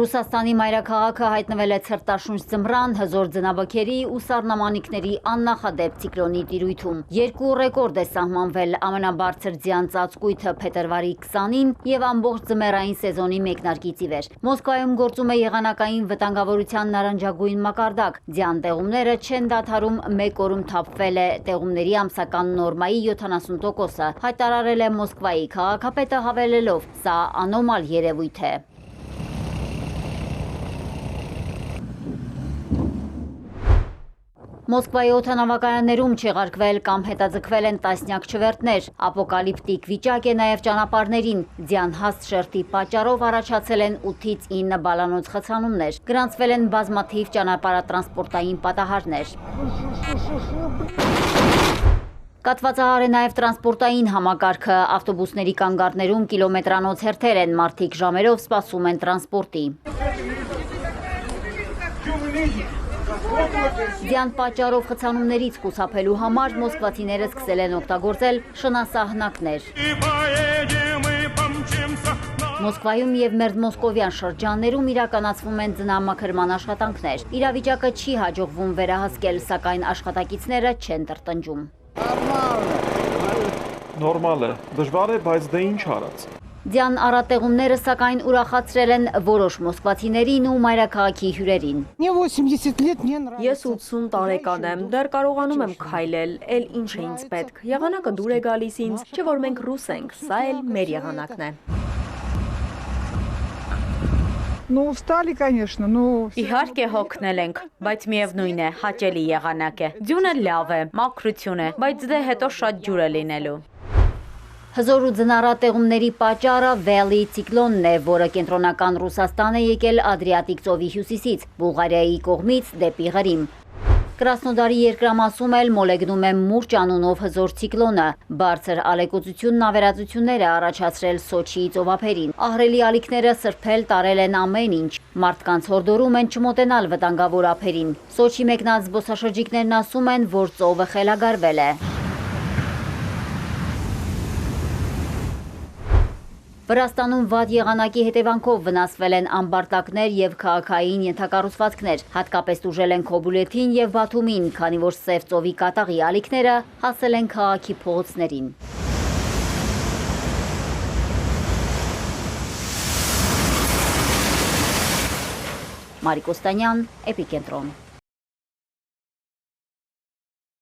Ռուսաստանի մայրաքաղաքը հայտնվել է ցրտաշունչ ձմռան, հզոր ձնաբքերի ու սառնամանիքների աննախադեպ ցիկլոնի տիրույթում։ Երկու ռեկորդ է սահմանվել՝ ամենաբարձր ձյան ծածկույթը փետրվարի 20-ին եւ ամբողջ ձմեռային սեզոնի մեկնարկից ի վեր։ Մոսկվայում գործում է եղանակային վտանգավորության նարնջագույն մակարդակ։ Ձյան տեղումները չեն դադարում, մեկ օրում թափվել է տեղումների ամսական նորմայի 70%-ը, հայտարարել է Մոսկվայի քաղաքապետը, հավելելով՝ սա անոմալ երևույթ է։ Մոսկվայի օդանավակայաններում չեղարկվել կամ հետաձգվել են տասնյակ չվերթներ։ Ապոկալիպտիկ վիճակ է նաև ճանապարհներին։ Ձյան հաստ շերտի պատճառով առաջացել են 8-ից 9 բալանոց խցանումներ։ Գրանցվել են բազմաթիվ ճանապարհատրանսպորտային պատահարներ։ Կաթվածահար է նաև տրանսպորտային համակարգը։ Ավտոբուսների կանգառներում կիլոմետրանոց հերթեր են, մարդիկ ժամերով սպասում են տրանսպորտի։ Ձյան պատճառով խցանումներից խուսափելու համար մոսկվացիները սկսել են օգտագործել շնասահնակներ։ Մոսկվայում եւ մերձմոսկովյան շրջաններում իրականացվում են ձնամաքրման աշխատանքներ։ Իրավիճակը չի հաջողվում վերահսկել, սակայն աշխատակիցները չեն տրտնջում։ Նորմալ է, դժվար է, բայց դե ինչ արած։ Ձյան առատեղումները սակայն ուրախացրել են որոշ մոսկվացիներին ու մայրաքաղաքի հյուրերին։ Ես 80 տարեկան եմ, դեռ կարողանում եմ քայլել, էլ ինչ է ինձ պետք։ Եղանակը դուր է գալիս ինձ, չէ որ մենք ռուս ենք, սա էլ մեր եղանակն է։ Իհարկե հոգնել ենք, բայց միևնույն է, հաճելի եղանակ է։ Ձյունը լավ է, մաքրություն է, բայց դե հետո շատ ջուր է լինելու։ Հզոր ու ձնառատ տեղումների պատճառը Վելի ցիկլոնն է, որը կենտրոնական Ռուսաստան է եկել Ադրիատիկ ծովի հյուսիսից, Բուլղարիայի կողմից դեպի Ղրիմ։ Կրասնոդարի երկրամասում էլ մոլեգնում է Մուրճ անունով հզոր ցիկլոնը։ Բարձր ալեկոծությունն ավերածություններ է առաջացրել Սոչիի ծովափերին։ Ահռելի ալիքները սրբել տարել են ամեն ինչ։ Մարդկանց հորդորում են չմոտենալ վտանգավոր ափերին։ Սոչի մեկնած զբոսաշրջիկներն ասում են, որ ծովը խելագարվել է։ Վրաստանում վատ եղանակի հետևանքով վնասվել են ամբարտակներ և քաղաքային ենթակառուցվածքներ, հատկապես տուժել են Քոբուլեթին և Բաթումին, քանի որ Սև ծովի կատաղի ալիքները հասել են քաղաքի փողոցներին։ Մարիկ Օստանյան, Էպիկենտրոն։